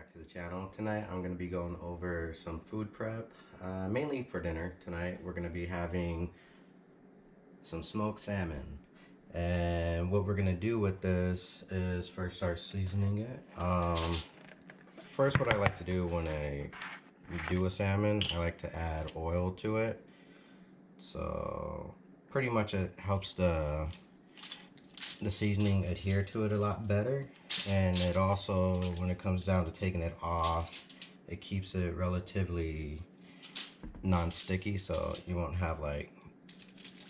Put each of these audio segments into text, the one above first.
back to the channel. Tonight I'm going to be going over some food prep, mainly for dinner. Tonight we're going to be having some smoked salmon. And what we're going to do with this is first start seasoning it. First, what I like to do when I do a salmon, I like to add oil to it. So pretty much it helps the seasoning adhere to it a lot better, and it also, when it comes down to taking it off, it keeps it relatively non-sticky, so you won't have like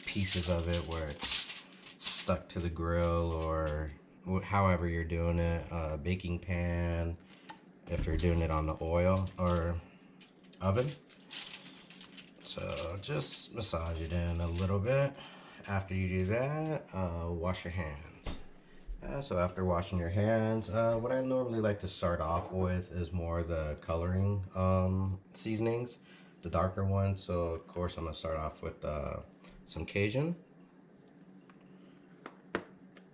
pieces of it where it's stuck to the grill or however you're doing it, baking pan, if you're doing it on the oil or oven. So just massage it in a little bit. After you do that, wash your hands. So after washing your hands, what I normally like to start off with is more the coloring seasonings, the darker ones. So of course I'm gonna start off with some Cajun.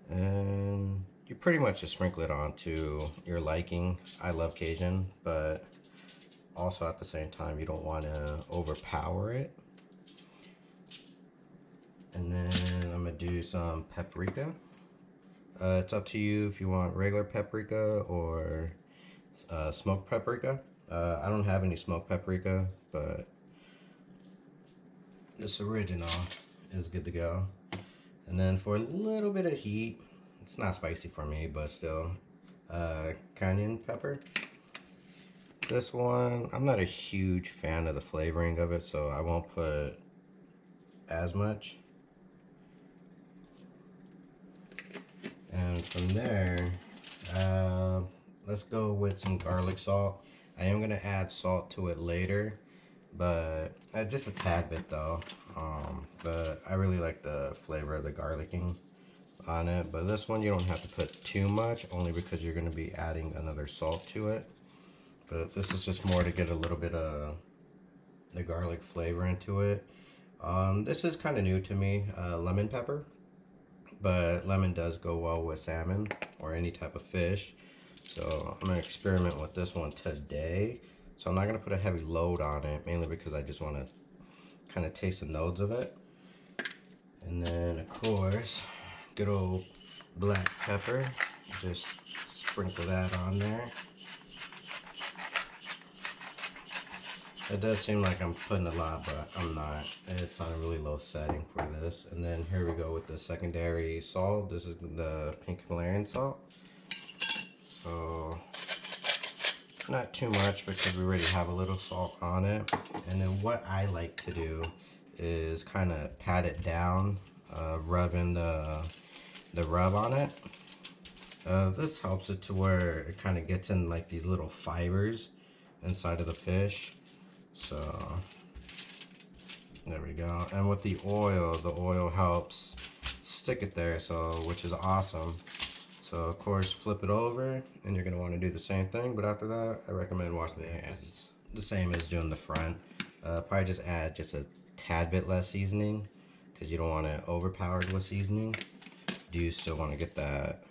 And you pretty much just sprinkle it on to your liking. I love Cajun, but also at the same time you don't want to overpower it. And then I'm gonna do some paprika. It's up to you if you want regular paprika or smoked paprika. I don't have any smoked paprika, but this original is good to go. And then for a little bit of heat, it's not spicy for me, but still, cayenne pepper. This one, I'm not a huge fan of the flavoring of it, so I won't put as much. And from there, let's go with some garlic salt. I am gonna add salt to it later, but just a tad bit though. But I really like the flavor of the garlicking on it. But this one you don't have to put too much, only because you're gonna be adding another salt to it. But this is just more to get a little bit of the garlic flavor into it. This is kind of new to me, lemon pepper. But lemon does go well with salmon or any type of fish. So I'm gonna experiment with this one today. So I'm not gonna put a heavy load on it, mainly because I just wanna kind of taste the notes of it. And then of course, good old black pepper. Just sprinkle that on there. It does seem like I'm putting a lot, but I'm not. It's on a really low setting for this. And then here we go with the secondary salt. This is the pink Himalayan salt. So not too much because we already have a little salt on it. And then what I like to do is kind of pat it down, rubbing the rub on it. This helps it to where it kind of gets in like these little fibers inside of the fish. So there we go. And with the oil helps stick it there, so which is awesome. So of course flip it over and you're gonna want to do the same thing, but after that I recommend washing the hands. The same as doing the front. Probably just add just a tad bit less seasoning because you don't want it overpowered with seasoning. You do still want to get that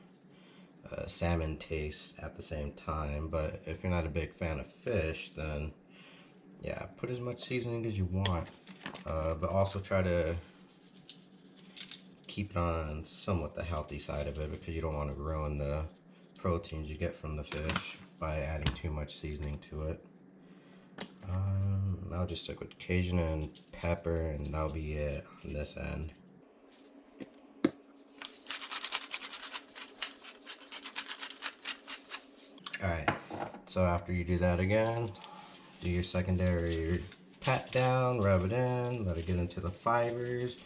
salmon taste at the same time, but if you're not a big fan of fish, then yeah, put as much seasoning as you want, but also try to keep it on somewhat the healthy side of it because you don't want to ruin the proteins you get from the fish by adding too much seasoning to it. I'll just stick with Cajun and pepper, and that'll be it on this end. Alright, so after you do that again, do your secondary pat down, rub it in, let it get into the fibers.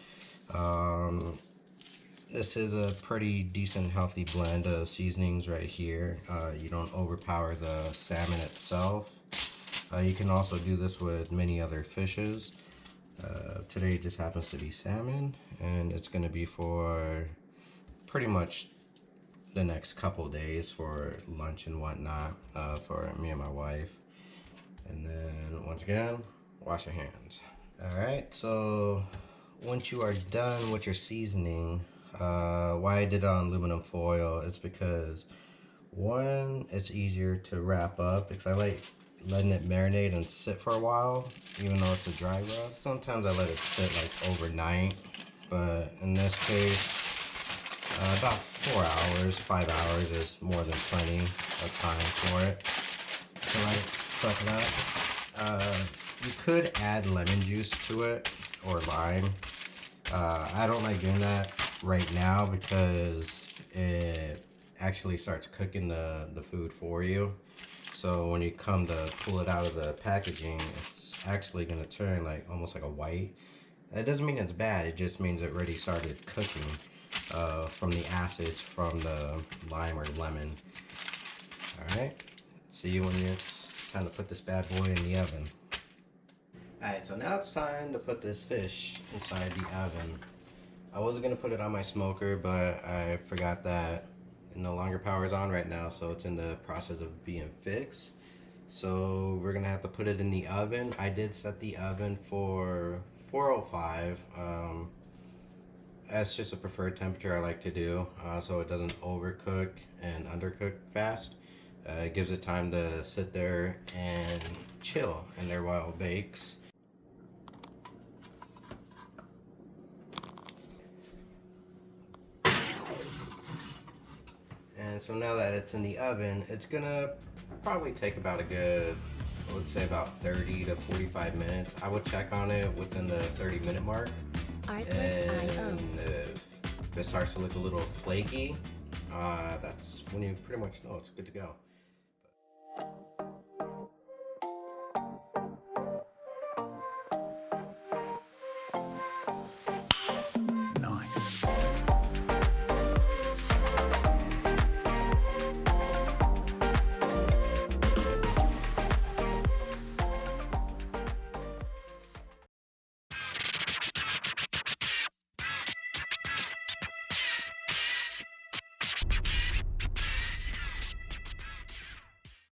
This is a pretty decent healthy blend of seasonings right here. You don't overpower the salmon itself. You can also do this with many other fishes. Today it just happens to be salmon, and it's going to be for pretty much the next couple days for lunch and whatnot, for me and my wife. And then once again, wash your hands. All right, so once you are done with your seasoning, why I did it on aluminum foil, it's because One, it's easier to wrap up because I like letting it marinate and sit for a while, even though it's a dry rub. Sometimes I let it sit like overnight, but in this case, about 4 hours, 5 hours is more than plenty of time for it to let it suck it up. You could add lemon juice to it or lime. I don't like doing that right now because it actually starts cooking the food for you. So when you come to pull it out of the packaging, it's actually going to turn like almost like a white. That doesn't mean it's bad, it just means it already started cooking from the acids from the lime or lemon. Alright, see you when it's time to put this bad boy in the oven. Alright, so now it's time to put this fish inside the oven. I wasn't going to put it on my smoker, but I forgot that it no longer powers on right now, so it's in the process of being fixed. So we're going to have to put it in the oven. I did set the oven for 405. That's just a preferred temperature I like to do, so it doesn't overcook and undercook fast. It gives it time to sit there and chill in there while it bakes. And so now that it's in the oven, it's gonna probably take about a good, I would say about 30 to 45 minutes. I would check on it within the 30-minute mark. And if it starts to look a little flaky, that's when you pretty much know it's good to go.